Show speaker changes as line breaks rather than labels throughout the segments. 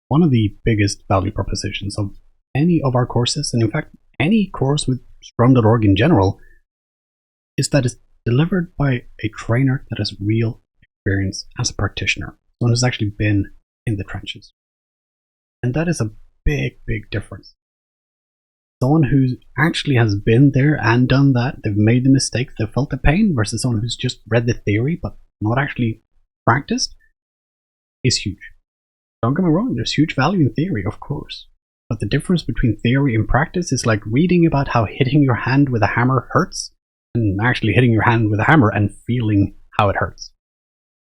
One of the biggest value propositions of any of our courses, and in fact any course with Scrum.org in general, is that it's delivered by a trainer that has real experience as a practitioner, someone who's actually been in the trenches. And that is a big, big difference. Someone who actually has been there and done that, they've made the mistakes, they've felt the pain, versus someone who's just read the theory but not actually practiced, is huge. Don't get me wrong, there's huge value in theory, of course. But the difference between theory and practice is like reading about how hitting your hand with a hammer hurts, and actually hitting your hand with a hammer and feeling how it hurts.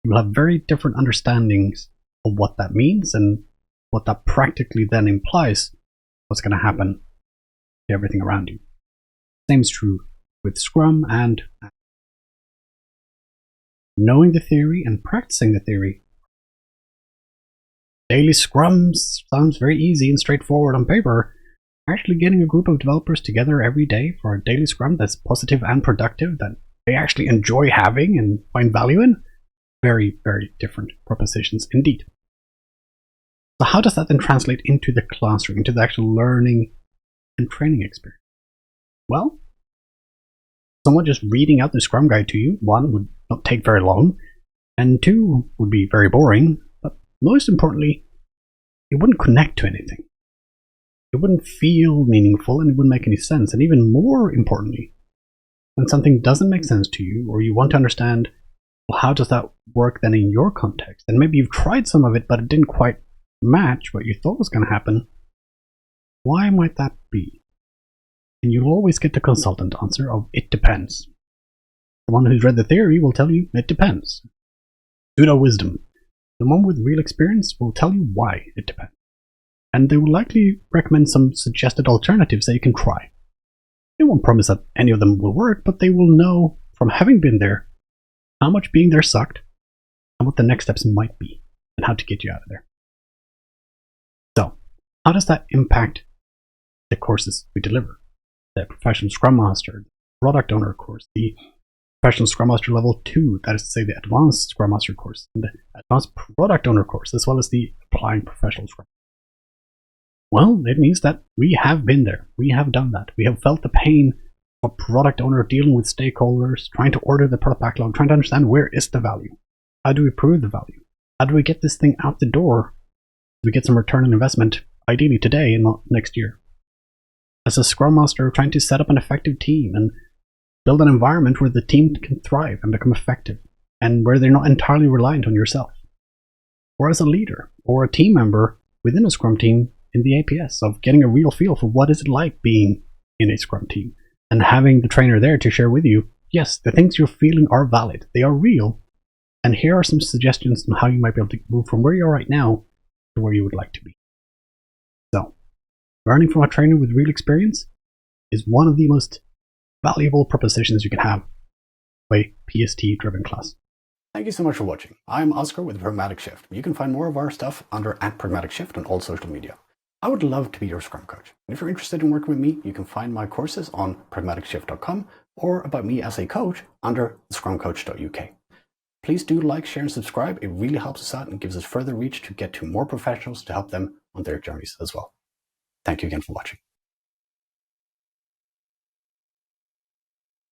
You'll have very different understandings of what that means and what that practically then implies what's going to happen to everything around you. Same is true with Scrum, and knowing the theory and practicing the theory. Daily Scrums sounds very easy and straightforward on paper. Actually getting a group of developers together every day for a daily Scrum that's positive and productive, that they actually enjoy having and find value in, very, very different propositions indeed. So how does that then translate into the classroom, into the actual learning and training experience? Well, someone just reading out the Scrum guide to you, one, would not take very long, and two, would be very boring, but most importantly, it wouldn't connect to anything. It wouldn't feel meaningful and it wouldn't make any sense. And even more importantly, when something doesn't make sense to you, or you want to understand, well, how does that work then in your context? And maybe you've tried some of it, but it didn't quite match what you thought was going to happen. Why might that be? And you'll always get the consultant answer of, it depends. The one who's read the theory will tell you, it depends. Pseudo wisdom. The one with real experience will tell you why it depends. And they will likely recommend some suggested alternatives that you can try. They won't promise that any of them will work, but they will know from having been there how much being there sucked and what the next steps might be and how to get you out of there. So, how does that impact the courses we deliver? The Professional Scrum Master, the Product Owner course, the Professional Scrum Master Level 2, that is to say the Advanced Scrum Master course, and the Advanced Product Owner course, as well as the Applying Professional Scrum. Well, it means that we have been there. We have done that. We have felt the pain of a product owner dealing with stakeholders, trying to order the product backlog, trying to understand where is the value. How do we prove the value? How do we get this thing out the door? Do we get some return on investment, ideally today and not next year? As a Scrum Master, trying to set up an effective team and build an environment where the team can thrive and become effective, and where they're not entirely reliant on yourself. Or as a leader or a team member within a Scrum team, in the APS, of getting a real feel for what is it like being in a Scrum team, and having the trainer there to share with you, yes, the things you're feeling are valid, they are real, and here are some suggestions on how you might be able to move from where you are right now to where you would like to be. So, learning from a trainer with real experience is one of the most valuable propositions you can have of a PST-driven class. Thank you so much for watching. I'm Oscar with Pragmatic Shift. You can find more of our stuff under @PragmaticShift on all social media. I would love to be your Scrum coach. And if you're interested in working with me, you can find my courses on pragmaticshift.com or about me as a coach under scrumcoach.uk. Please do like, share, and subscribe. It really helps us out and gives us further reach to get to more professionals to help them on their journeys as well. Thank you again for watching.